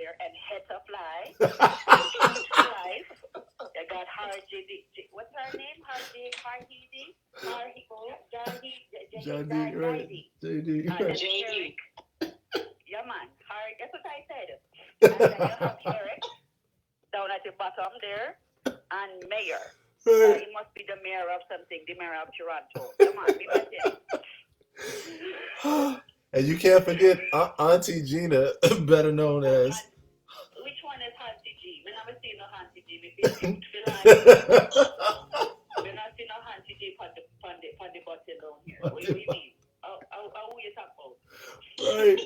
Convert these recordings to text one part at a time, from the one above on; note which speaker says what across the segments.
Speaker 1: there and head to fly. Life. I got Hardy. What's her name? Hardy.
Speaker 2: JD, right? JD, right?
Speaker 1: Eric. Yeah, man. That's what I said. And then you have Eric down at the bottom there, and Mayor. He must be the mayor of something, the mayor of Toronto. Come on, be like
Speaker 2: him. And you can't forget Auntie Gina, better known as.
Speaker 1: Which one is Auntie G? We never seen no Auntie G. We not seen no Auntie G on the button down here. What do you mean? How you talk about?
Speaker 2: Right.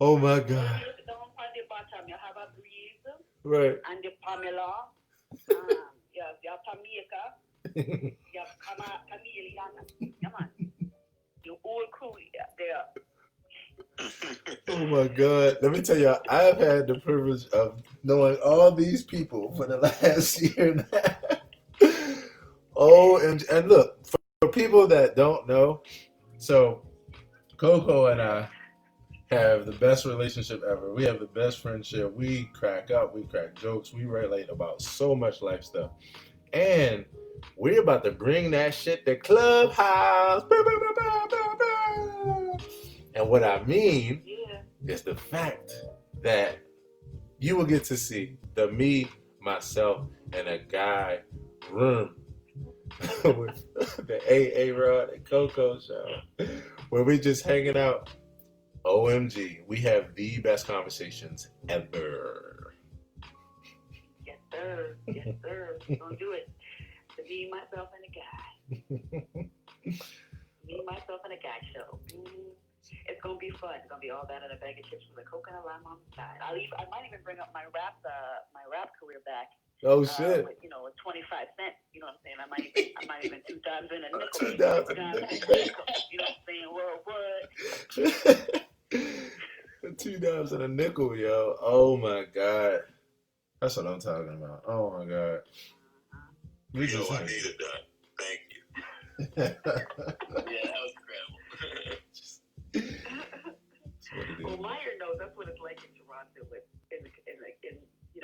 Speaker 2: Oh my God.
Speaker 1: Down on the bottom, you have a Breeze.
Speaker 2: Right.
Speaker 1: And the Pamela. You have Tamika. You have Chameleon. Come on. The whole crew there.
Speaker 2: Oh my God. Let me tell you, I've had the privilege of knowing all these people for the last year and a half. Oh, and look, for people that don't know, so Coco and I have the best relationship ever. We have the best friendship. We crack up, we crack jokes, we relate about so much life stuff. And we're about to bring that shit to Clubhouse. And what I mean is the fact that you will get to see the me, myself, and a guy room with the AA Rod and Coco show, where we just hanging out. OMG, we have the best conversations ever.
Speaker 1: Yes, sir. Yes, sir. Don't do it. To me, myself, and a guy. Me, myself, and a guy show. It's gonna be fun. It's gonna be all that and a bag of chips with a coconut lime on the side. I might even bring up my rap career back.
Speaker 2: Oh shit!
Speaker 1: With, 25 cents. You know what I'm saying? I might even $2 in a nickel.
Speaker 2: $2 in a nickel.
Speaker 1: You know what I'm saying? What?
Speaker 2: $2 in a nickel, yo. Oh my God. That's what I'm talking about. Oh my God.
Speaker 3: I needed that. Thank you. Yeah, that was incredible.
Speaker 1: Well, Meyer knows that's what it's like in Toronto.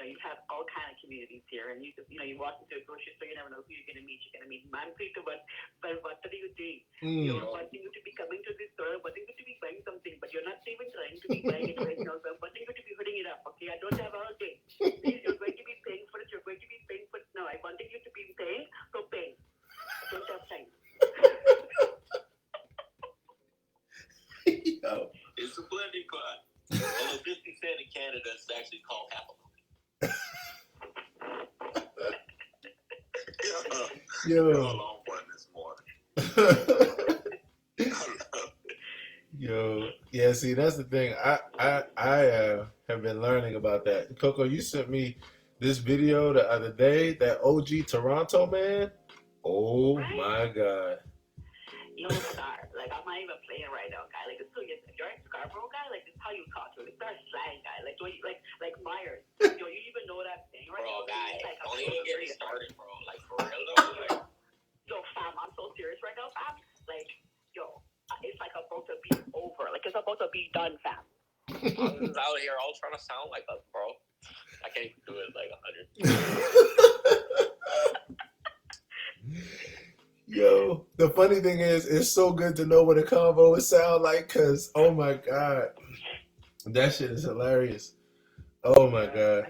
Speaker 1: You have all kind of communities here, and you walk into a grocery store, you never know who you're gonna meet. You're gonna meet man people, but what do you think? You're wanting you to be coming to this store, wanting you to be buying something, but you're not even trying to be buying it right now. So I'm wanting you to be holding it up. Okay, I don't have all day. Please, you're going to be paying for it. You're going to be paying for it. No, I'm wanting you to be paying, so pay. I don't have time.
Speaker 2: Yo.
Speaker 3: It's a blending pot. And as 50 Cent in Canada, it's actually called Apple.
Speaker 2: Yo.
Speaker 3: A long one this morning.
Speaker 2: Yo. Yeah, see, that's the thing. I have been learning about that. Coco, you sent me this video the other day, that OG Toronto man. Oh my God.
Speaker 1: Yo, star. Like, I'm not even playing right now, guy. Like, it's so if you're a Scarborough guy, like, this is how you talk to him. It's our slang guy. Like, Myers. Yo, you even know that thing, right?
Speaker 3: Bro, guy,
Speaker 1: like,
Speaker 3: don't even get me started, bro. Like, for real, though. Like,
Speaker 1: yo, fam, I'm so serious right now, fam. Like, yo, it's like about to be over. Like, it's about to be done, fam.
Speaker 3: I'm out here all trying to sound like us, bro. I can't even do it like 100.
Speaker 2: Yo, the funny thing is, it's so good to know what a convo would sound like, because, oh my God, that shit is hilarious. Oh my God.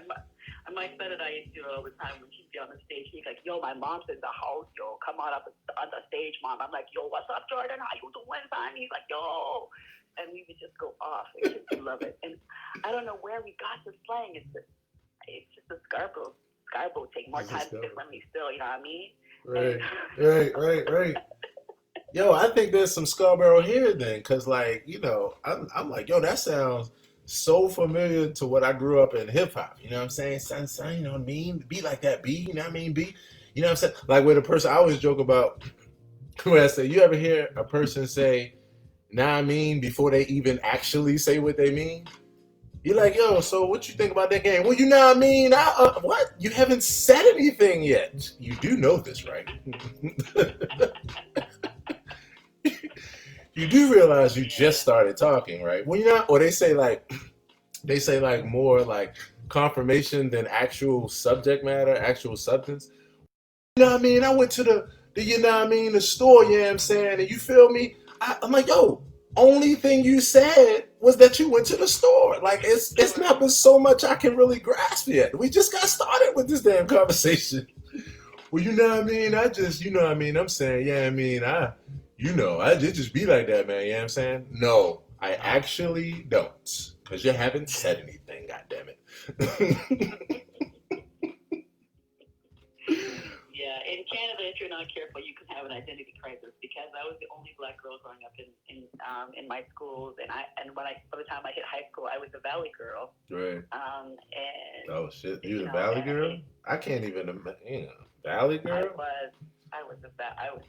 Speaker 1: I might say that I used to do it all the time when she'd be on the stage. She's like, yo, my mom's in the house, yo, come on up on the stage, mom. I'm like, yo, what's up, Jordan? How you doing, son? He's like, yo. And we would just go off. I just love it. And I don't know where we got this slang. It's just a Scarborough take more time differently still, you know what I mean?
Speaker 2: Right. Yo, I think there's some Scarborough here then, because, like, I'm like, yo, that sounds so familiar to what I grew up in hip-hop. You know what I'm saying? Son, you know what I mean? Be like that, B. You know what I mean? B. You know what I'm saying? Like, with a person, I always joke about, when I say, you ever hear a person say, nah, I mean, before they even actually say what they mean? You're like, yo, so what you think about that game? Well, you know what I mean? What? You haven't said anything yet. You do know this, right? You do realize you just started talking, right? Well, or they say, like, they say like more like confirmation than actual subject matter, actual substance. You know what I mean? I went to the you know what I mean, the store, you know what I'm saying? And you feel me? I'm like, yo, only thing you said was that you went to the store. Like it's not been so much I can really grasp yet. We just got started with this damn conversation. Well, you know what I mean? I just, you know what I mean? I'm saying, yeah, I mean, I just be like that, man. You know what I'm saying? No, I actually don't. Because you haven't said anything, goddammit.
Speaker 1: Yeah, in Canada, if you're not careful, you can have an identity crisis because I was the only black girl growing up in my schools, and by the time I hit high school, I was a valley girl.
Speaker 2: Right.
Speaker 1: And
Speaker 2: oh shit, you the valley girl? I can't even imagine. Valley girl?
Speaker 1: I was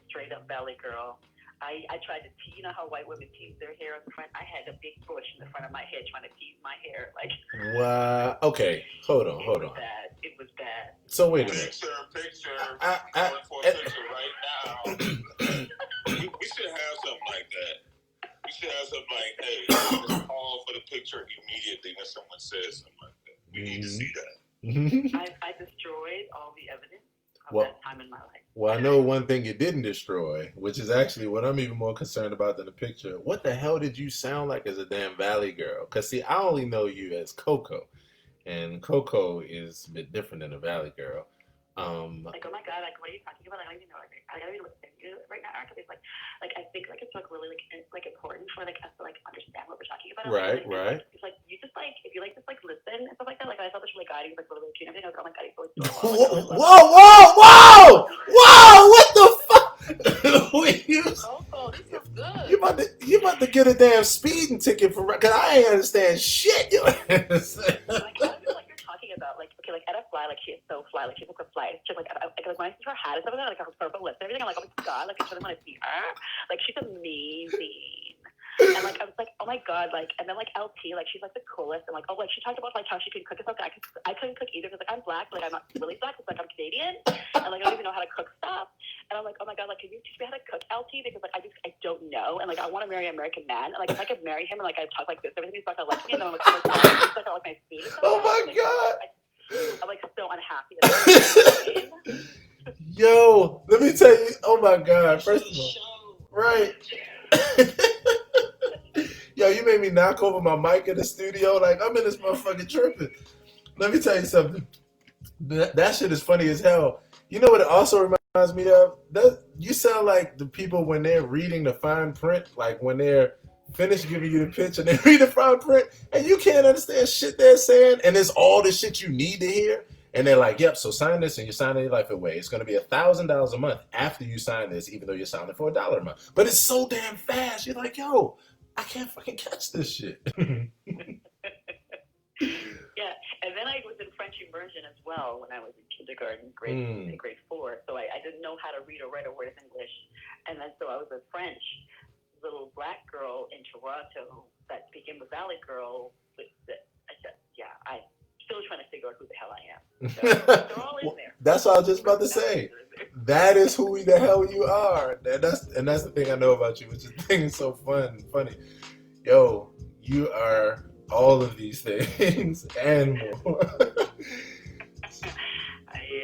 Speaker 1: straight up valley girl. I tried to tease, you know how white women tease their hair in the front? I had a big bush in the front of my head trying to tease my hair. Like,
Speaker 2: wow. Okay, hold on.
Speaker 1: It was bad.
Speaker 2: So wait a minute.
Speaker 3: Picture. Going for a picture right now. we should have something like that. We should have something like, hey, just call for the picture immediately when someone says something like that. We need to see that.
Speaker 1: I destroyed all the evidence of that time in my life.
Speaker 2: Well, I know one thing you didn't destroy, which is actually what I'm even more concerned about than the picture. What the hell did you sound like as a damn valley girl? Because, see, I only know you as Coco. And Coco is a bit different than a valley girl.
Speaker 1: Like, oh my God, like, what are you talking about? I don't even know. Like, I gotta be listening to you right now. Because it's like I think like it's like really like important for like us to like understand what we're talking about.
Speaker 2: Right,
Speaker 1: like,
Speaker 2: right.
Speaker 1: It's like you just like if you like just like listen and stuff like that. Like I thought this really guiding, like really cute. And everything. I was like, oh my God, he's so adorable.
Speaker 2: Whoa! What the fuck? Wait,
Speaker 1: oh, this is good.
Speaker 2: You about to get a damn speeding ticket for? Cause I ain't understand shit. You understand?
Speaker 1: Like, I don't know what you're talking about. Like, okay, like Etta Fly, like she is so fly. Like she's like a fly. She's like when I see her hat and stuff like that, like her purple lips and everything, I'm like, oh my God, like I really want to see her. Like she's amazing. And like I was like, oh my God, like, and then like LT, like she's like the coolest, and like, oh, like she talked about like how she could cook and stuff. I couldn't cook either because like I'm black, like I'm not really black, it's like I'm Canadian, and like I don't even know how to cook stuff. And I'm like, oh my God, like can you teach me how to cook, LT? Because like I don't know, and like I want to marry an American man, and like if I could marry him and like I talk like this, everything's not gonna like me, and then I'm like, oh my God, he's not gonna like my food.
Speaker 2: Oh my God.
Speaker 1: I'm like so unhappy.
Speaker 2: Yo, let me tell you. Oh my God. First of all, right. Yo, you made me knock over my mic in the studio. Like I'm in this motherfucking tripping. Let me tell you something. That shit is funny as hell. You know what it also reminds me of? You sound like the people when they're reading the fine print, like when they're finished giving you the pitch and they read the fine print and you can't understand shit they're saying, and it's all the shit you need to hear. And they're like, yep, so sign this and you're signing your life away. It's going to be $1,000 a month after you sign this, even though you're signing for $1 a month. But it's so damn fast. You're like, yo, I can't fucking catch this shit.
Speaker 1: Yeah, and then I was in French immersion as well when I was in kindergarten, grade 4. So I didn't know how to read or write a word of English. And then so I was a French little black girl in Toronto that became a valley girl. I'm still trying to figure out who the hell I am. So they're all in there.
Speaker 2: That's what I was just about to say. That is who the hell you are. That's the thing I know about you, which is thing so funny. Yo, you are all of these things and more.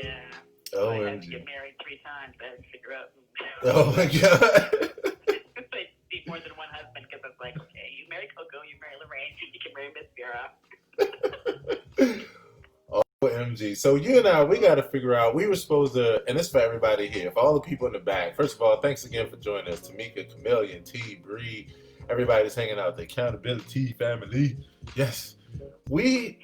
Speaker 1: Yeah. I had to get married 3 times. I had to figure out.
Speaker 2: Oh my God.
Speaker 1: Like, need more than one husband because it's like, okay, you marry Coco, you marry Lorraine, you can marry Miss Vera.
Speaker 2: OMG. So you and I, we got to figure out, we were supposed to, and it's for everybody here, for all the people in the back. First of all, thanks again for joining us. Tamika, Chameleon, T, Bree, everybody's hanging out, the accountability family. Yes.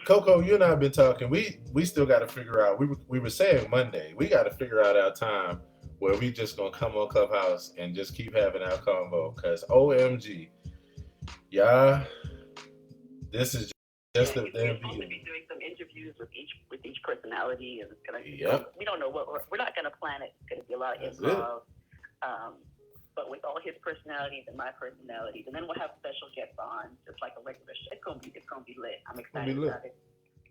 Speaker 2: Coco, you and I have been talking. We still got to figure out, we were saying Monday, we got to figure out our time where we just going to come on Clubhouse and just keep having our convo. Because OMG, y'all, this is just the damn
Speaker 1: beginning. We're going to be doing some interviews with each personality, and it's going to. We don't know what we're not going to plan it. It's going to be a lot of improv, but with all his personalities and my personalities, and then we'll have special guests on, just like a regular show. It's gonna be lit. I'm excited about it.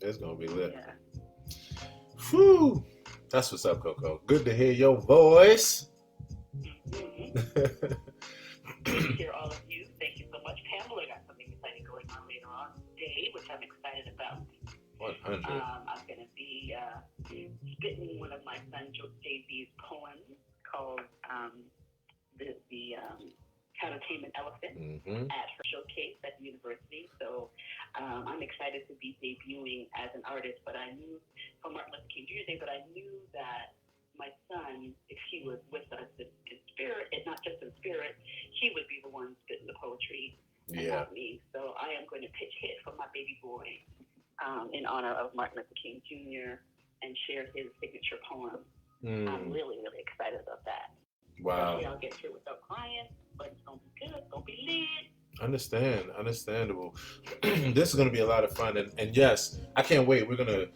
Speaker 2: It's gonna be lit.
Speaker 1: Yeah.
Speaker 2: Whew. That's what's up, Coco. Good to hear your voice.
Speaker 1: Mm-hmm. Hear all of you. Thank you so much, Pamela. Got something exciting going on later on today, which I'm excited
Speaker 2: 100.
Speaker 1: I'm going to be spitting one of my son Jay-Z's poems called the How to Tame an Elephant at her showcase at the university. So I'm excited to be debuting as an artist. But I knew from Martin Luther King Jr. Day, but I knew that my son, if he was with us in spirit, and not just in spirit, he would be the one spitting the poetry and not me. So I am going to pitch hit for my baby boy in honor of Martin Luther King Jr. and share his signature poem. I'm really, really excited about that.
Speaker 2: Wow.
Speaker 1: Hopefully I'll get through without crying, but it's going to be good. It's going to be lit.
Speaker 2: Understandable. This is going to be a lot of fun. And yes, I can't wait. We're going to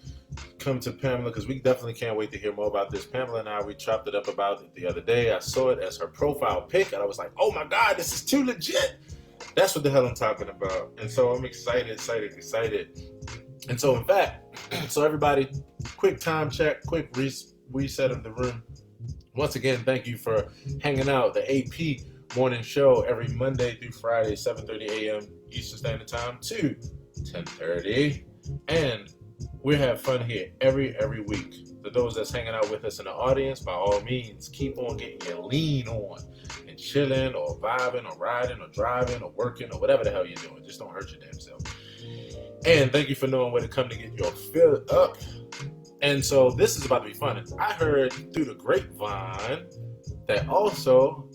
Speaker 2: come to Pamela because we definitely can't wait to hear more about this. Pamela and I, we chopped it up about it the other day. I saw it as her profile pic and I was like, oh my God, this is too legit. That's what the hell I'm talking about. And so I'm excited. And so in fact, so everybody, quick time check, quick reset of the room. Once again, thank you for hanging out. The AP morning show every Monday through Friday, 7:30 a.m. Eastern Standard Time to 10:30. And we have fun here every week. For those that's hanging out with us in the audience, by all means, keep on getting your lean on and chilling or vibing or riding or driving or working or whatever the hell you're doing. Just don't hurt your damn self. And thank you for knowing where to come to get your fill up. And so this is about to be fun. I heard through the grapevine that also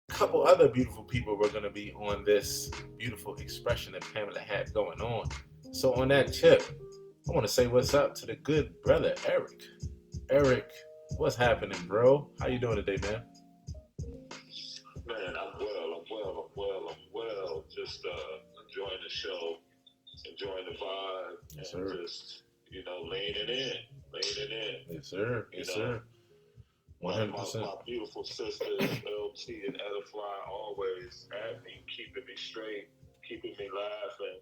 Speaker 2: a couple other beautiful people were going to be on this beautiful expression that Pamela had going on. So on that tip, I want to say what's up to the good brother, Eric. Eric, what's happening, bro? How you doing today, man?
Speaker 3: Man, I'm well. Just enjoying the show, enjoying the vibe,
Speaker 2: Yes,
Speaker 3: and
Speaker 2: sir.
Speaker 3: just, leaning in.
Speaker 2: Yes, sir. Yes, sir. 100%.
Speaker 3: My beautiful sisters, LT and Edify, always at me, keeping me straight, keeping me laughing.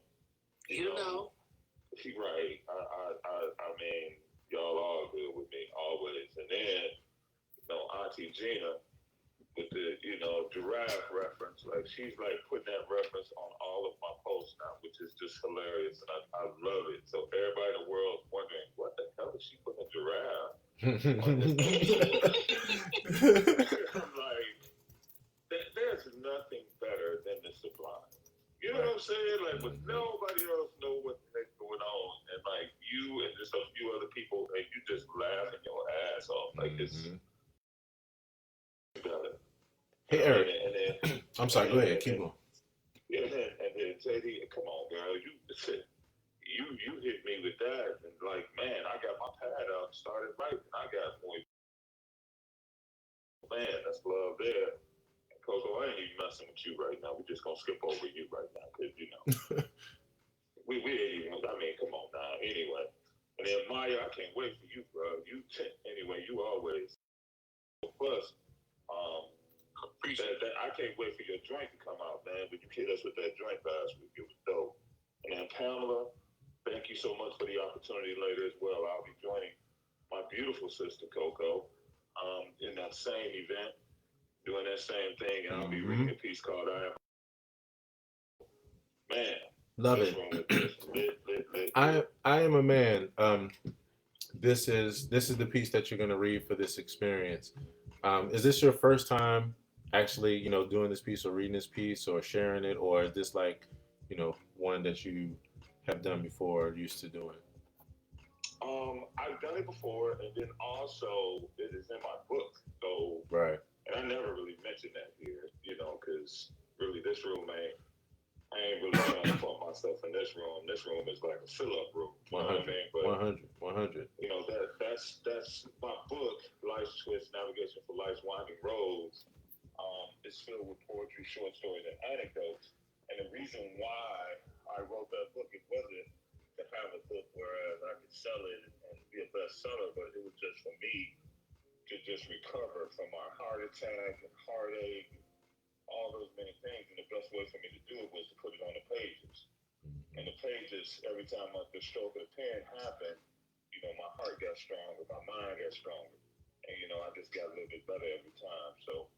Speaker 3: You know. Right. I mean, y'all are good with me always. And then, Auntie Gina with the, giraffe reference, like she's like putting that reference on all of my posts now, which is just hilarious. And I love it. So everybody in the world's wondering, what the hell is she putting a giraffe? I'm like, there's nothing better than the sublime. You know what I'm saying? Like, when nobody else know what the heck's going on, and like you and just a few other people, and you just laughing your ass off. Like, it's better.
Speaker 2: Hey, Eric.
Speaker 3: And then,
Speaker 2: I'm sorry, go ahead, keep going.
Speaker 3: Yeah, and then JD, come on, girl, you hit me with that, and like, man, I got my pad out, started writing, I got more. Man, that's love there. Coco, I ain't even messing with you right now. We're just gonna skip over you right now, because we ain't even. I mean, come on now. Anyway, and then Maya, I can't wait for you, bro. Anyway, you always. Plus, I can't wait for your joint to come out, man. But you hit us with that joint last week. It was dope. And then Pamela, thank you so much for the opportunity later as well. I'll be joining my beautiful sister Coco in that same event, doing that same thing, and I'll be reading a piece called "I Am." Man,
Speaker 2: love it.
Speaker 3: Lit.
Speaker 2: I am a man. This is the piece that you're gonna read for this experience. Is this your first time actually, doing this piece or reading this piece or sharing it, or is this like, one that you have done before or used to doing?
Speaker 3: I've done it before, and then also it is in my book. So
Speaker 2: right.
Speaker 3: And I never really mentioned that here, because really this room I ain't really trying to put myself in this room. This room is like a fill-up room. You know what I mean? But
Speaker 2: 100.
Speaker 3: That's my book, Life's Twist, Navigation for Life's Winding Roads. It's filled with poetry, short stories, and anecdotes. And the reason why I wrote that book, it wasn't to have a book whereas I could sell it and be a bestseller, but it was just for me to just recover from my heart attack and heartache, all those many things. And the best way for me to do it was to put it on the pages. And the pages, every time the stroke of the pen happened, my heart got stronger, my mind got stronger. And, I just got a little bit better every time. So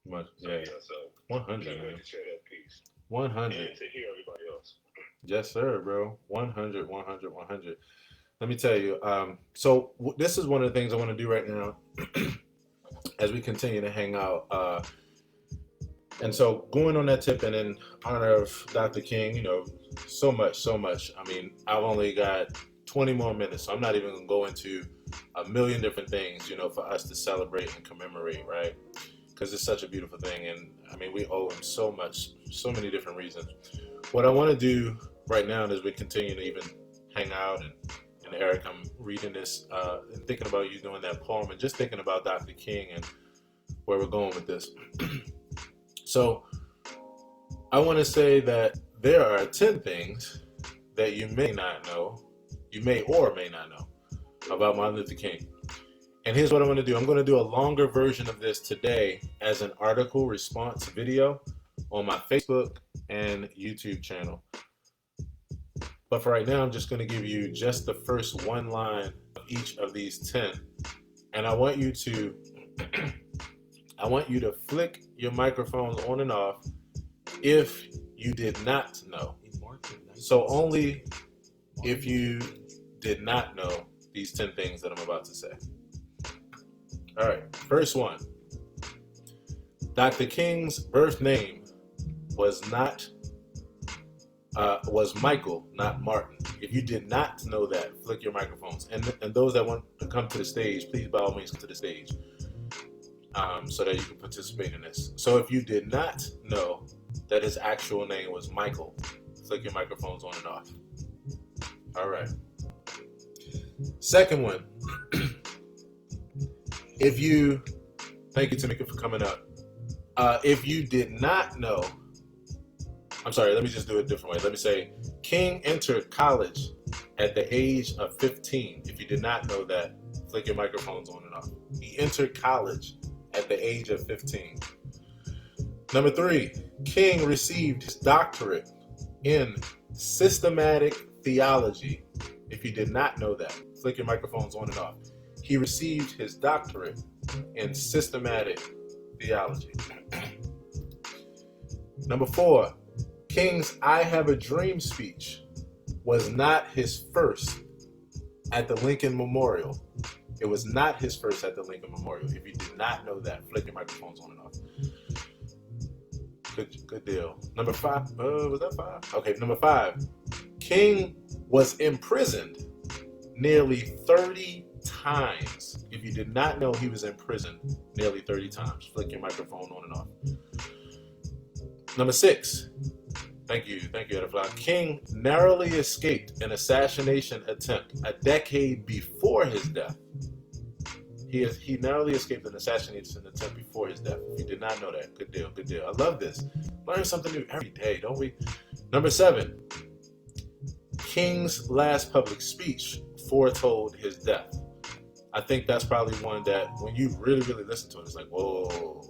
Speaker 2: Much,
Speaker 3: So,
Speaker 2: yeah.
Speaker 3: So
Speaker 2: 100,
Speaker 3: man.
Speaker 2: man.
Speaker 3: To share that piece.
Speaker 2: 100.
Speaker 3: And to hear everybody else.
Speaker 2: Yes, sir, bro. 100, 100, 100. Let me tell you. So this is one of the things I want to do right now as we continue to hang out. And so going on that tip and in honor of Dr. King, so much. I mean, I've only got 20 more minutes, so I'm not even going to go into a million different things, for us to celebrate and commemorate, right? Because it's such a beautiful thing. And I mean, we owe him so much, so many different reasons. What I want to do right now is we continue to even hang out. And Eric, I'm reading this and thinking about you doing that poem and just thinking about Dr. King and where we're going with this. So I want to say that there are 10 things that you may not know, you may or may not know about Martin Luther King. And here's what I'm going to do. I'm going to do a longer version of this today as an article response video on my Facebook and YouTube channel. But for right now, I'm just going to give you just the first one line of each of these 10. And I want you to flick your microphones on and off if you did not know. So only if you did not know these 10 things that I'm about to say. All right, first one. Dr. King's birth name was Michael, not Martin. If you did not know that, flick your microphones. And those that want to come to the stage, please by all means come to the stage so that you can participate in this. So if you did not know that his actual name was Michael, flick your microphones on and off. All right. Second one. Thank you, Tamika, for coming up. If you did not know, I'm sorry, let me just do it a different way. Let me say, King entered college at the age of 15. If you did not know that, flick your microphones on and off. He entered college at the age of 15. Number 3, King received his doctorate in systematic theology. If you did not know that, flick your microphones on and off. He received his doctorate in systematic theology. Number 4, King's I Have a Dream speech was not his first at the Lincoln Memorial. It was not his first at the Lincoln Memorial. If you did not know that, flick your microphones on and off. Good deal. Number 5, was that 5? Okay, number 5, King was imprisoned nearly 30 times. If you did not know he was imprisoned nearly 30 times, flick your microphone on and off. Number 6, thank you, Edify. King narrowly escaped an assassination attempt a decade before his death. He narrowly escaped an assassination attempt before his death. If you did not know that, good deal. I love this. Learn something new every day, don't we? Number 7, King's last public speech foretold his death. I think that's probably one that when you really, really listen to it, it's like, whoa,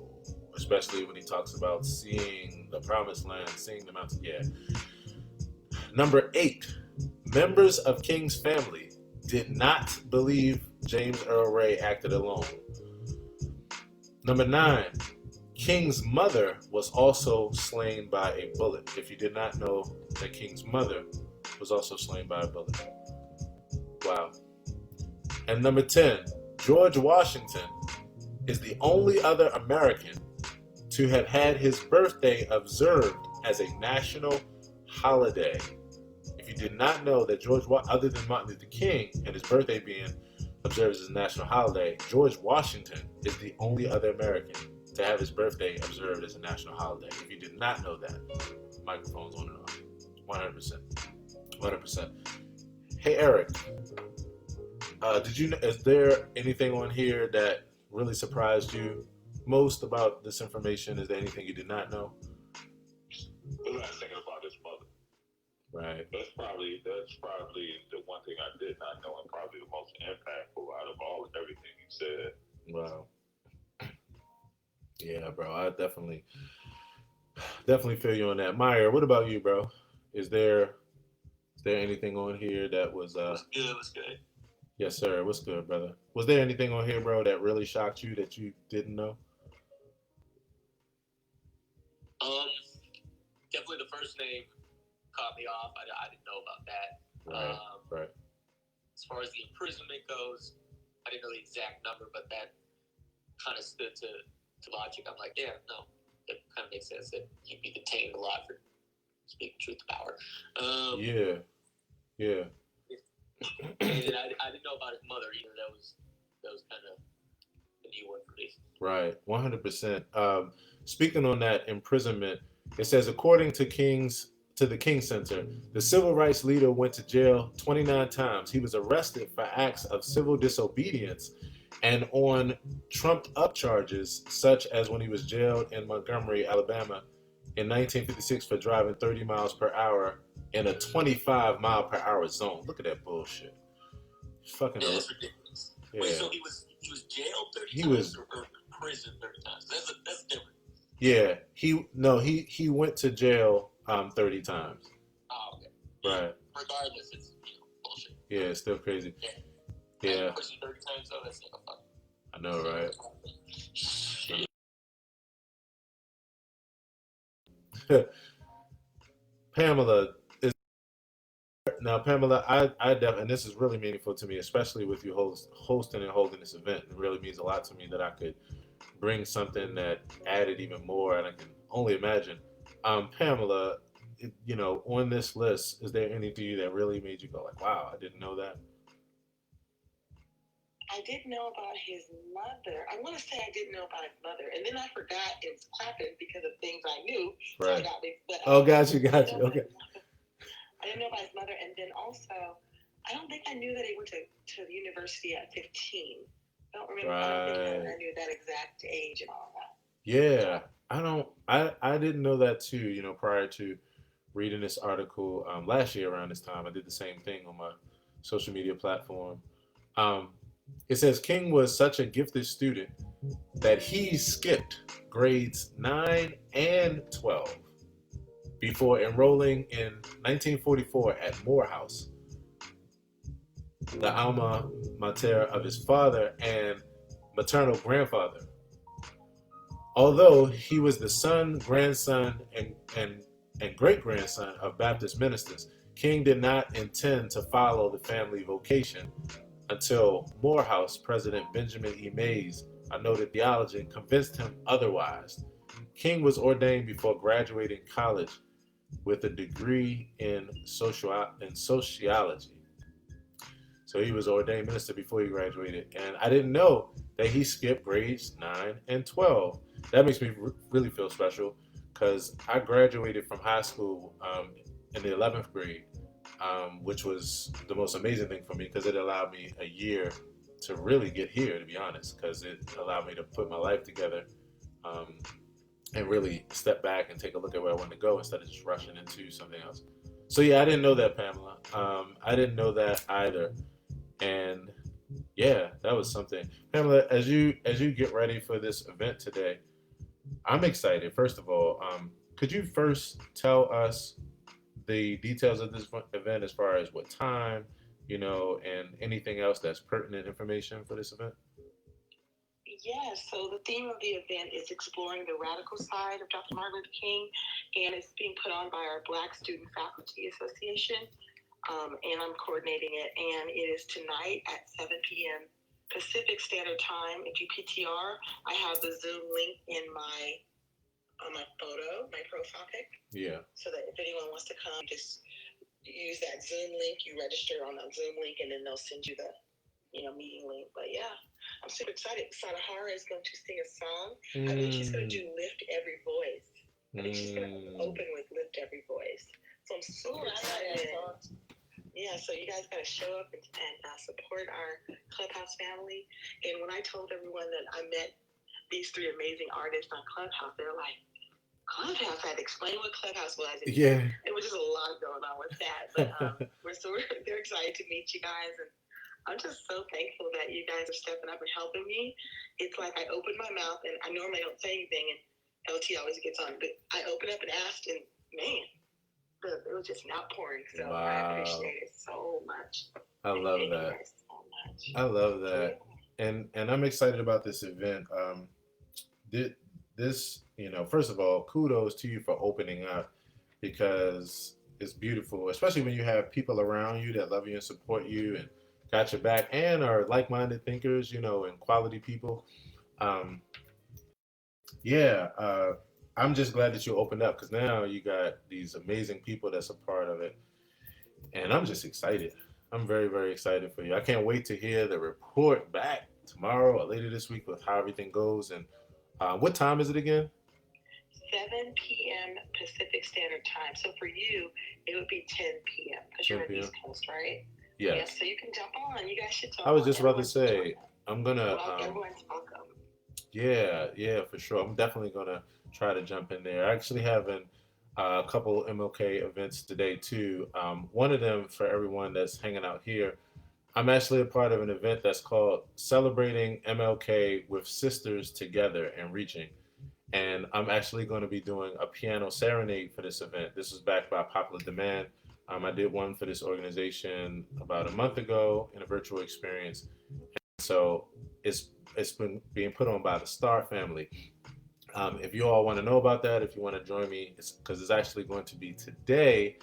Speaker 2: especially when he talks about seeing the promised land, seeing the mountain. Yeah. Number 8, members of King's family did not believe James Earl Ray acted alone. Number 9, King's mother was also slain by a bullet. If you did not know that King's mother was also slain by a bullet. Wow. And number 10, George Washington is the only other American to have had his birthday observed as a national holiday. If you did not know that other than Martin Luther King and his birthday being observed as a national holiday, George Washington is the only other American to have his birthday observed as a national holiday. If you did not know that, microphones on and off. 100%. Hey, Eric, is there anything on here that really surprised you most about this information? Is there anything you did not know?
Speaker 3: Well, I was thinking about his mother.
Speaker 2: Right.
Speaker 3: That's probably the one thing I did not know, and probably the most impactful out of everything you said.
Speaker 2: Wow. Yeah, bro. I definitely feel you on that. Meyer, what about you, bro? Is there anything on here that was
Speaker 3: What's good?
Speaker 2: Yes, sir. What's good, brother? Was there anything on here, bro, that really shocked you that you didn't know?
Speaker 3: first name caught me off. I didn't know about that.
Speaker 2: Right.
Speaker 3: As far as the imprisonment goes, I didn't know the exact number, but that kind of stood to logic. I'm like, yeah, no, that kind of makes sense that you'd be detained a lot for speaking truth to power.
Speaker 2: Yeah.
Speaker 3: And I didn't know about his mother either. That was kind of a new one for me.
Speaker 2: Right, 100%. Speaking on that imprisonment, it says according to the King Center, the civil rights leader went to jail 29 times. He was arrested for acts of civil disobedience and on trumped up charges, such as when he was jailed in Montgomery, Alabama in 1956 for driving 30 miles per hour in a 25 mile per hour zone. Look at that bullshit. Fucking
Speaker 3: that's ridiculous.
Speaker 2: Yeah.
Speaker 3: Wait, so he was jailed 30 times or prison 30 times? That's different.
Speaker 2: Yeah, he went to jail 30 times.
Speaker 3: Oh, okay.
Speaker 2: Right.
Speaker 3: Regardless, it's bullshit.
Speaker 2: Yeah, it's still crazy.
Speaker 3: Yeah. Prison 30 times, though, that's like a fuck.
Speaker 2: I know, right? Pamela I definitely, and this is really meaningful to me, especially with you hosting and holding this event. It really means a lot to me that I could bring something that added even more, and I can only imagine. Pamela, on this list, is there anything to you that really made you go like, "Wow, I didn't know that"?
Speaker 1: I didn't know about his mother. I want to say I didn't know about his mother, and then I forgot it was clapping because of things I knew.
Speaker 2: Right.
Speaker 1: So I got me. But,
Speaker 2: got you. Okay.
Speaker 1: I didn't know about his mother, and then also, I don't think I knew that he went to the university at 15. I don't remember.
Speaker 2: Right.
Speaker 1: I don't think I knew that exact age and all that.
Speaker 2: Yeah, I didn't know that too. Prior to reading this article last year around this time, I did the same thing on my social media platform. It says King was such a gifted student that he skipped grades 9 and 12 before enrolling in 1944 at Morehouse, the alma mater of his father and maternal grandfather. Although he was the son, grandson, and great-grandson of Baptist ministers, King did not intend to follow the family vocation until Morehouse president Benjamin E. Mays, a noted theologian, convinced him otherwise. King was ordained before graduating college with a degree in sociology. So he was ordained minister before he graduated. And I didn't know that he skipped grades 9 and 12. That makes me really feel special because I graduated from high school in the 11th grade, which was the most amazing thing for me because it allowed me a year to really get here, to be honest, because it allowed me to put my life together and really step back and take a look at where I wanted to go instead of just rushing into something else. So yeah, I didn't know that, Pamela. I didn't know that either. And yeah, that was something. Pamela, as you get ready for this event today, I'm excited. First of all, could you first tell us the details of this event as far as what time, and anything else that's pertinent information for this event?
Speaker 1: Yeah, so the theme of the event is exploring the radical side of Dr. Martin Luther King, and it's being put on by our Black Student Faculty Association, and I'm coordinating it, and it is tonight at 7 p.m. Pacific Standard Time. If you PTR, I have the Zoom link on my photo, my profile pic.
Speaker 2: Yeah.
Speaker 1: So that if anyone wants to come, just use that Zoom link. You register on that Zoom link, and then they'll send you the meeting link. But yeah, I'm super excited. Sadahara is going to sing a song. I think she's going to do Lift Every Voice. I think she's going to open with Lift Every Voice. So I'm super excited. Yeah, so you guys got to show up and support our Clubhouse family. And when I told everyone that I met these three amazing artists on Clubhouse, they're like, Clubhouse? I had to explain what Clubhouse was. And
Speaker 2: yeah.
Speaker 1: It was just a lot going on with that. But they're excited to meet you guys. And I'm just so thankful that you guys are stepping up and helping me. It's like I opened my mouth, and I normally don't say anything, and LT always gets on. But I opened up and asked, and man, it was just an outpouring. So wow. I appreciate it so much.
Speaker 2: I love that.
Speaker 1: You guys so much.
Speaker 2: I love that. And I'm excited about this event. This, first of all, kudos to you for opening up, because it's beautiful, especially when you have people around you that love you and support you and got your back and are like-minded thinkers, you know, and quality people. Um, yeah, I'm just glad that you opened up because now you got these amazing people that's a part of it, and I'm just excited. I'm very, very excited for you. I can't wait to hear the report back tomorrow or later this week with how everything goes. And what time is it again?
Speaker 1: 7 p.m. Pacific Standard Time. So for you, it would be 10 p.m. because you're on the East Coast, right?
Speaker 2: Yes.
Speaker 1: Yes. So you can jump on. You guys should talk.
Speaker 2: I was just about to say, I'm gonna.
Speaker 1: Everyone's welcome.
Speaker 2: Yeah, for sure. I'm definitely gonna try to jump in there. I actually having a couple MLK events today too. One of them for everyone that's hanging out here. I'm actually a part of an event that's called Celebrating MLK with Sisters Together and Reaching. And I'm actually going to be doing a piano serenade for this event. This is backed by popular demand. I did one for this organization about a month ago in a virtual experience. So it's been being put on by the Star family. If you all want to know about that, if you want to join me, it's because it's actually going to be today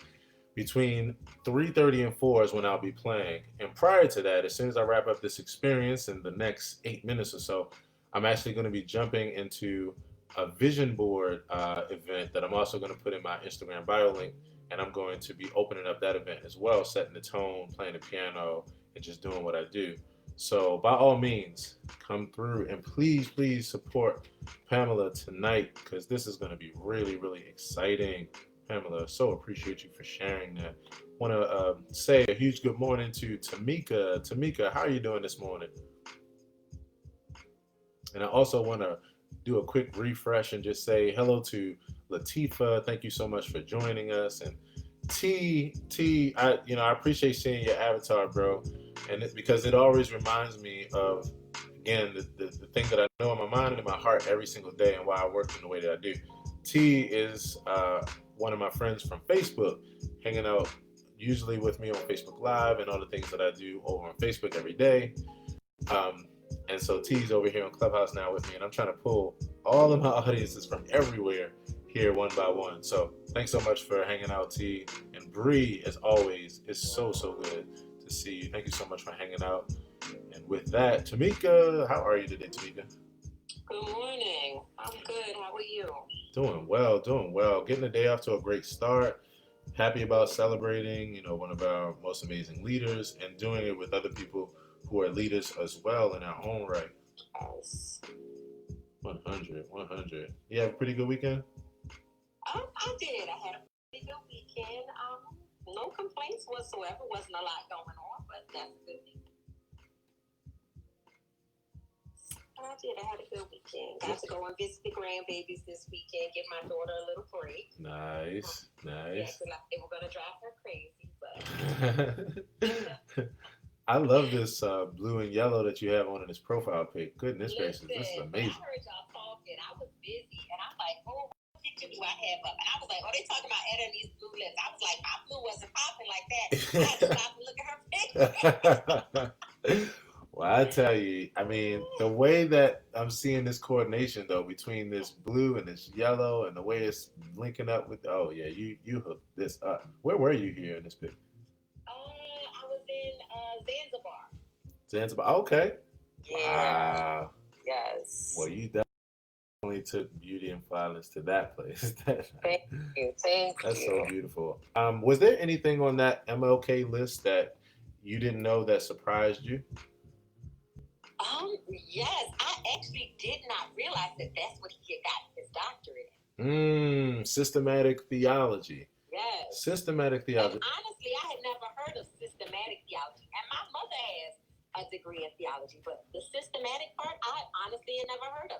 Speaker 2: between 3:30 and 4 is when I'll be playing. And prior to that, as soon as I wrap up this experience in the next 8 minutes or so, I'm actually going to be jumping into a vision board event that I'm also going to put in my Instagram bio link. And I'm going to be opening up that event as well, setting the tone, playing the piano, and just doing what I do. So by all means, come through and please support Pamela tonight because this is going to be really, really exciting. Pamela, so appreciate you for sharing that. Want to say a huge good morning to Tamika. Tamika, how are you doing this morning? And I also want to do a quick refresh and just say hello to Latifa. Thank you so much for joining us. And I appreciate seeing your avatar, bro. And because it always reminds me of, again, the thing that I know in my mind and in my heart every single day and why I work in the way that I do. T is one of my friends from Facebook, hanging out usually with me on Facebook Live and all the things that I do over on Facebook every day. And so T's over here on Clubhouse now with me, and I'm trying to pull all of my audiences from everywhere here one by one. So thanks so much for hanging out, T. And Bree, as always, is so good to see you. Thank you so much for hanging out. And with that, Tamika, how are you today, Tamika?
Speaker 4: Good morning. I'm good. How are you?
Speaker 2: Doing well. Getting the day off to a great start. Happy about celebrating, one of our most amazing leaders and doing it with other people who are leaders as well in our own right.
Speaker 4: Yes.
Speaker 2: 100. You have a pretty good weekend?
Speaker 4: I did. I had a pretty good weekend. No complaints whatsoever. Wasn't a lot going on, but that's a good weekend. I did. I had a good weekend. Got to go and visit the grandbabies this weekend, give my daughter a little break.
Speaker 2: Nice.
Speaker 4: Yeah, like they were going to drive her crazy, but...
Speaker 2: I love this blue and yellow that you have on in this profile pic. Goodness gracious, this is amazing.
Speaker 4: I heard y'all talking. I was busy, and I'm like, oh, what picture do I have up? And I was like, oh, they talking about adding these blue lips. I was like, my blue wasn't popping like that. I had to stop and look at her picture.
Speaker 2: Well, I tell you, I mean, the way that I'm seeing this coordination though between this blue and this yellow, and the way it's linking up with, oh yeah, you hooked this up. Where were you here in this pic?
Speaker 4: I was in
Speaker 2: Zanzibar. Okay.
Speaker 4: Yeah.
Speaker 2: Wow.
Speaker 4: Yes.
Speaker 2: Well, you definitely took beauty and violence to that place.
Speaker 4: Thank you.
Speaker 2: That's so beautiful. Was there anything on that MLK list that you didn't know that surprised you?
Speaker 4: Yes, I actually did not realize that that's what he had gotten his doctorate in.
Speaker 2: Systematic theology.
Speaker 4: Yes.
Speaker 2: Systematic theology.
Speaker 4: And honestly, I had never heard of systematic theology. And my mother has a degree in theology, but the systematic part, I honestly had never heard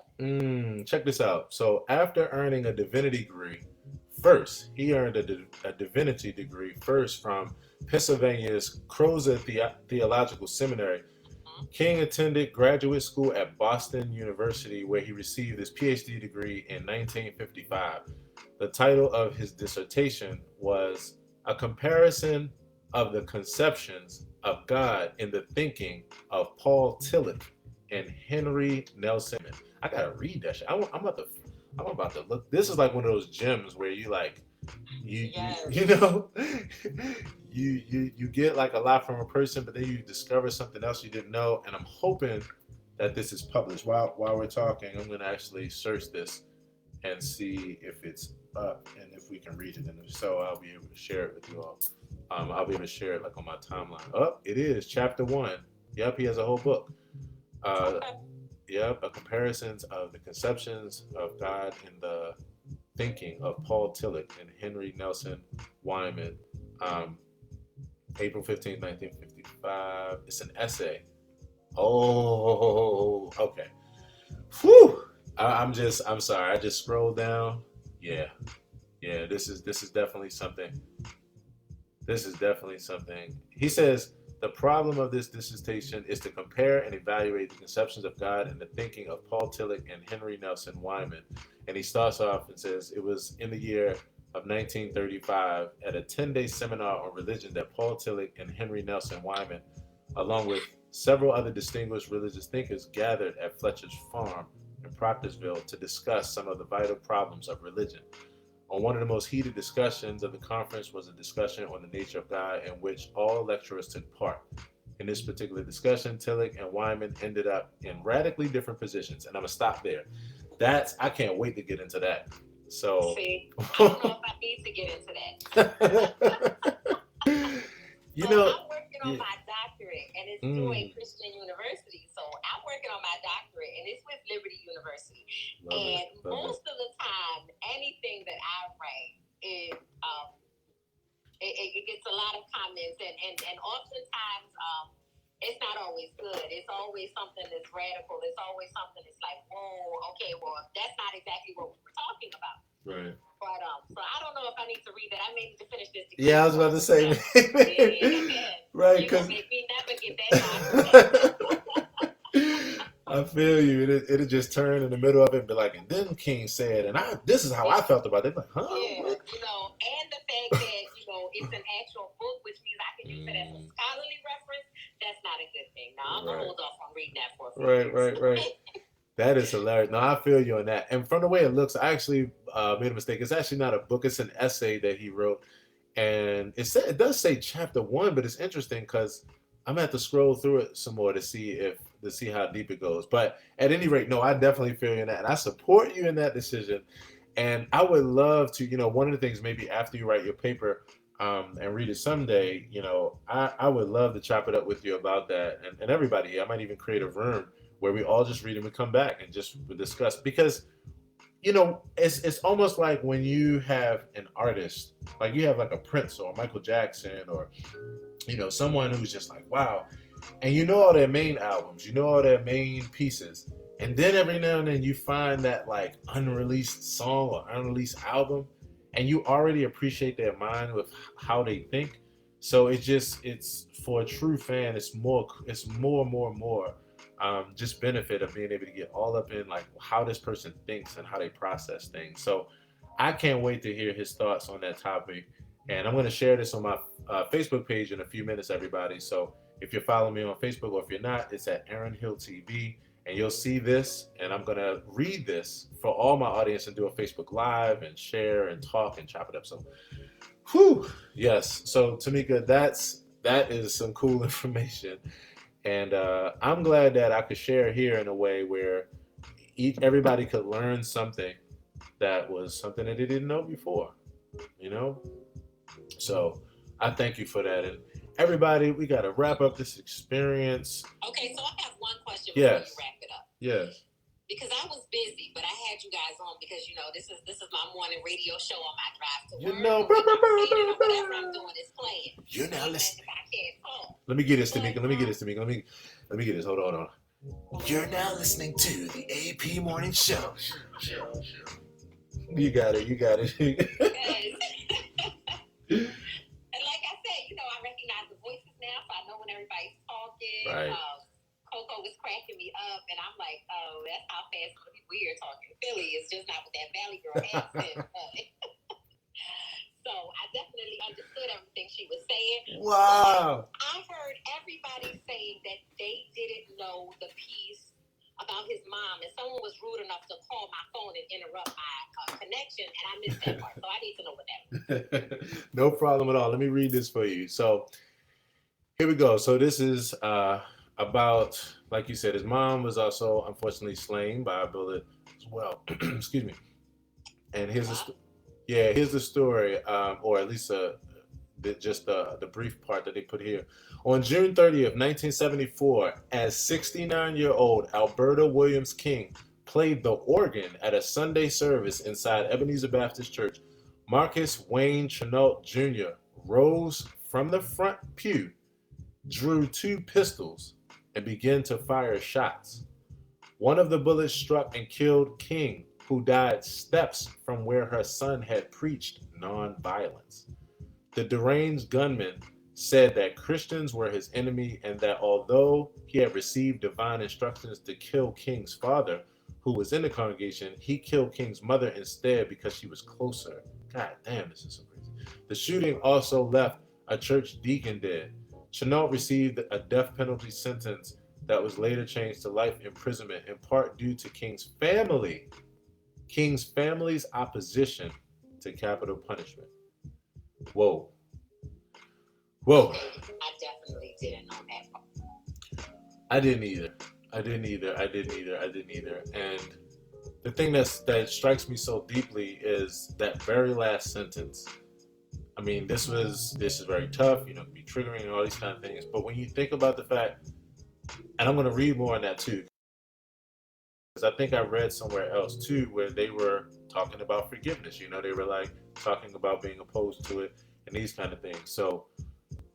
Speaker 4: of.
Speaker 2: Check this out. So after earning a divinity degree, he earned a divinity degree first from Pennsylvania's Crozer Theological Seminary. King attended graduate school at Boston University, where he received his PhD degree in 1955. The title of his dissertation was A Comparison of the Conceptions of God in the Thinking of Paul Tillich and Henry Nelson. I gotta read that shit. I'm about to look. This is like one of those gems where you like You know, you get like a lot from a person, but then you discover something else you didn't know. And I'm hoping that this is published. While we're talking, I'm going to actually search this and see if it's up and if we can read it. And if so, I'll be able to share it with you all. I'll be able to share it like on my timeline. Oh, it is chapter 1. Yep, he has a whole book. Yep, a comparisons of the conceptions of God in the thinking of Paul Tillich and Henry Nelson Wyman. April 15th, 1955. It's an essay. Oh, okay. Whew. I'm sorry. I just scrolled down. Yeah. This is definitely something. This is definitely something. He says the problem of this dissertation is to compare and evaluate the conceptions of God and the thinking of Paul Tillich and Henry Nelson Wyman. And he starts off and says it was in the year of 1935 at a 10-day seminar on religion that Paul Tillich and Henry Nelson Wyman, along with several other distinguished religious thinkers, gathered at Fletcher's farm in Proctorsville to discuss some of the vital problems of religion. On one of the most heated discussions of the conference was a discussion on the nature of God in which all lecturers took part. In this particular discussion, Tillich and Wyman ended up in radically different positions. And I'm going to stop there. I can't wait to get into that. So,
Speaker 4: see, I don't know if I need to get into that. I'm working on my doctorate, and it's through a Christian university. So I'm working on my doctorate, and it's with Liberty University. Most of the time, anything that I write is it gets a lot of comments, and oftentimes it's not always good. It's always something that's radical. It's always something that's like, whoa, okay, well, that's not exactly what we were talking about.
Speaker 2: Right.
Speaker 4: But so I don't know if I need to read that. I may need to finish this.
Speaker 2: Yeah, I was about to say. Right, because
Speaker 4: make me never get that.
Speaker 2: I feel you. It'll just turn in the middle of it and be like, and then King said, and this is how I felt about it. Like, huh?
Speaker 4: Yeah, and the fact that it's an actual book, which means I can use it as a scholarly reference. That's not a good thing. Now I'm gonna hold off on reading that for a few years. Right.
Speaker 2: That is hilarious. No, I feel you on that. And from the way it looks, I actually made a mistake. It's actually not a book. It's an essay that he wrote. And it does say chapter 1, but it's interesting because I'm going to have to scroll through it some more to see how deep it goes. But at any rate, no, I definitely feel you in that. And I support you in that decision. And I would love to, one of the things maybe after you write your paper and read it someday, I would love to chop it up with you about that. And everybody here, I might even create a room where we all just read and we come back and just discuss, because it's almost like when you have an artist, like you have like a Prince or Michael Jackson or someone who's just like, wow, and all their main albums, all their main pieces, and then every now and then you find that like unreleased song or unreleased album, and you already appreciate their mind with how they think. So it's for a true fan, it's more just benefit of being able to get all up in like how this person thinks and how they process things. So I can't wait to hear his thoughts on that topic. And I'm going to share this on my Facebook page in a few minutes, everybody. So if you're following me on Facebook, or if you're not, it's at Aaron Hill TV. And you'll see this. And I'm going to read this for all my audience and do a Facebook Live and share and talk and chop it up. So, yes. So Tamika, that is some cool information. And I'm glad that I could share here in a way where everybody could learn something that was something that they didn't know before, So I thank you for that. And everybody, we got to wrap up this experience.
Speaker 4: Okay, so I have one question before you wrap it up.
Speaker 2: Yes.
Speaker 4: Because I was busy, but I had you guys on because this is my morning radio show on my drive to work. Whatever I'm doing is playing.
Speaker 2: You're now listening.
Speaker 4: I can't talk.
Speaker 2: Let me get this, Tamika. Let me get this. Hold on. You're now listening to the AP Morning Show. You got it.
Speaker 4: Yes. And like I said, I recognize the voices now, so I know when everybody's talking.
Speaker 2: Right.
Speaker 4: Coco was cracking me up, and I'm like, oh, that's how fast some people here talking. Philly is just not with that Valley Girl accent. So I definitely understood everything she was saying.
Speaker 2: Wow.
Speaker 4: I heard everybody saying that they didn't know the piece about his mom, and someone was rude enough to call my phone and interrupt my connection, and I missed that part. So I need to know what that was.
Speaker 2: No problem at all. Let me read this for you. So here we go. So this is about, like you said, his mom was also unfortunately slain by a bullet as well. Excuse me. And here's here's the story, or at least just the brief part that they put here. On June 30th, 1974, as 69-year-old Alberta Williams King played the organ at a Sunday service inside Ebenezer Baptist Church, Marcus Wayne Chenault Jr. rose from the front pew, drew 2 pistols, and began to fire shots. One of the bullets struck and killed King, who died steps from where her son had preached nonviolence. The deranged gunman said that Christians were his enemy and that although he had received divine instructions to kill King's father, who was in the congregation, he killed King's mother instead because she was closer. God damn, this is so crazy. The shooting also left a church deacon dead. Chenault received a death penalty sentence that was later changed to life imprisonment, in part due to King's family's opposition to capital punishment. Whoa.
Speaker 4: I definitely didn't know that part.
Speaker 2: I didn't either. And the thing that strikes me so deeply is that very last sentence. I mean, this is very tough, it can be triggering and all these kind of things. But when you think about the fact, and I'm going to read more on that too, because I think I read somewhere else too where they were talking about forgiveness. They were like talking about being opposed to it and these kind of things. So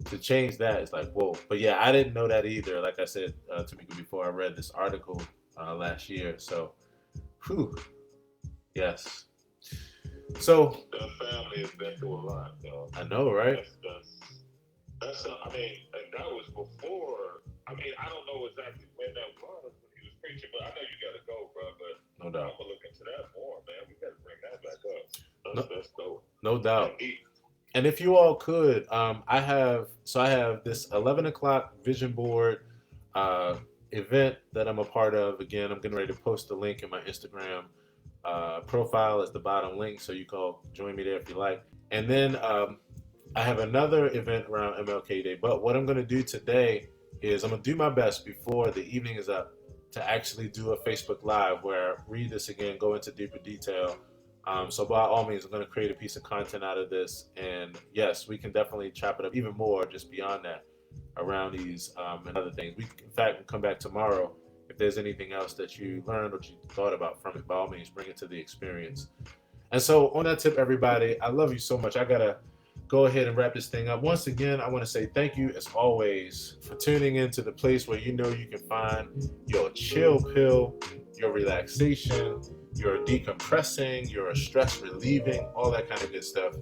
Speaker 2: to change that is like, whoa. But yeah, I didn't know that either. Like I said to Mika before, I read this article last year. So, yes. So
Speaker 3: the family has been through a lot, though.
Speaker 2: I know, right?
Speaker 3: That's I mean, and that was before. I mean, I don't know exactly when that was when he was preaching, but I know you got to go, bro. But
Speaker 2: no doubt,
Speaker 3: I'm gonna look into that more, man. We got to bring that back up. That's dope.
Speaker 2: No doubt. And if you all could, I have this 11 o'clock vision board event that I'm a part of. Again, I'm getting ready to post the link in my Instagram profile as the bottom link, so you can join me there if you like. And then I have another event around MLK Day. But what I'm going to do today is I'm going to do my best before the evening is up to actually do a Facebook Live where I read this again, go into deeper detail. So by all means, I'm going to create a piece of content out of this. And yes, we can definitely chop it up even more just beyond that around these and other things. We, in fact, can come back tomorrow. If there's anything else that you learned or you thought about from it, by all means, bring it to the experience. And so on that tip, everybody, I love you so much. I got to go ahead and wrap this thing up. Once again, I want to say thank you, as always, for tuning into the place where you know you can find your chill pill, your relaxation, your decompressing, your stress relieving, all that kind of good stuff.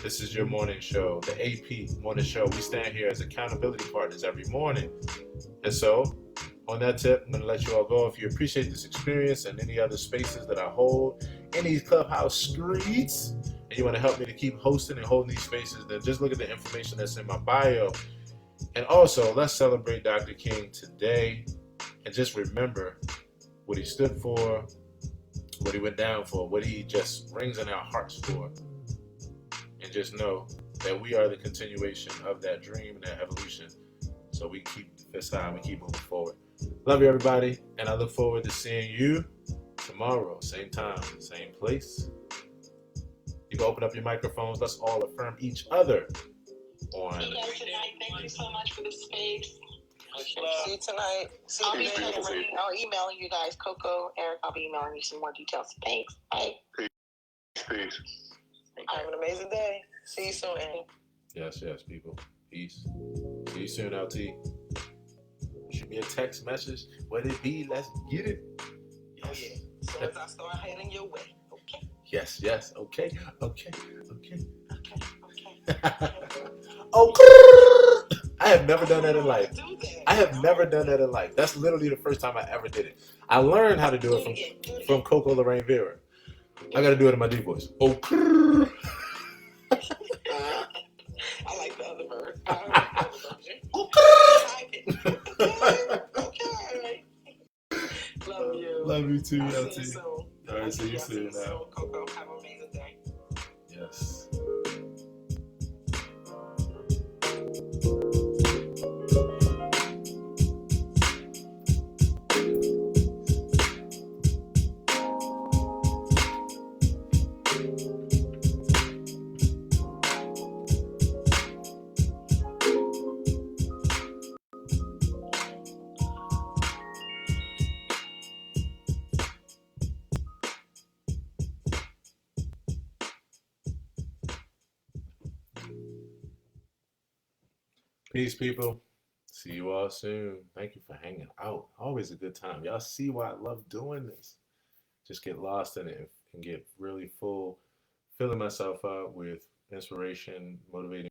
Speaker 2: This is your morning show, the AP morning show. We stand here as accountability partners every morning. And so, on that tip, I'm going to let you all go. If you appreciate this experience and any other spaces that I hold in these Clubhouse streets, and you want to help me to keep hosting and holding these spaces, then just look at the information that's in my bio. And also, let's celebrate Dr. King today. And just remember what he stood for, what he went down for, what he just rings in our hearts for. And just know that we are the continuation of that dream and that evolution. So we keep the fist high and we keep moving forward. Love you, everybody. And I look forward to seeing you tomorrow. Same time, same place. You can open up your microphones. Let's all affirm each other on.
Speaker 1: See you guys tonight. Thank you so much for the space.
Speaker 5: See you tonight. I'll be emailing you guys, Coco, Eric. I'll be emailing you some more details. Thanks. Bye.
Speaker 3: Peace.
Speaker 5: Have an amazing day. See you soon, Annie.
Speaker 2: Yes, people. Peace. See you soon, LT. Shoot me a text message. What it be? Let's get it.
Speaker 5: Oh, yeah. As soon as I start heading your way. Okay.
Speaker 2: Yes. Okay. I have never done that in life. That's literally the first time I ever did it. I learned how to do it from Coco Lorraine Vera. I got to do it in my deep voice.
Speaker 5: I like the other version. Okay.
Speaker 2: love you too,
Speaker 5: I'll
Speaker 2: LT.
Speaker 5: see you soon.
Speaker 2: All right, see you soon now.
Speaker 5: Coco, have an amazing day.
Speaker 2: Yes. Peace, people. See you all soon. Thank you for hanging out. Always a good time. Y'all see why I love doing this. Just get lost in it and get really full, filling myself up with inspiration, motivating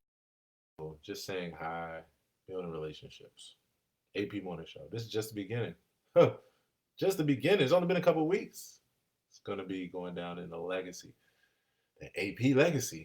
Speaker 2: people, just saying hi, building relationships. AP Morning Show. This is just the beginning. Just the beginning. It's only been a couple of weeks. It's going to be going down in the legacy, the AP legacy.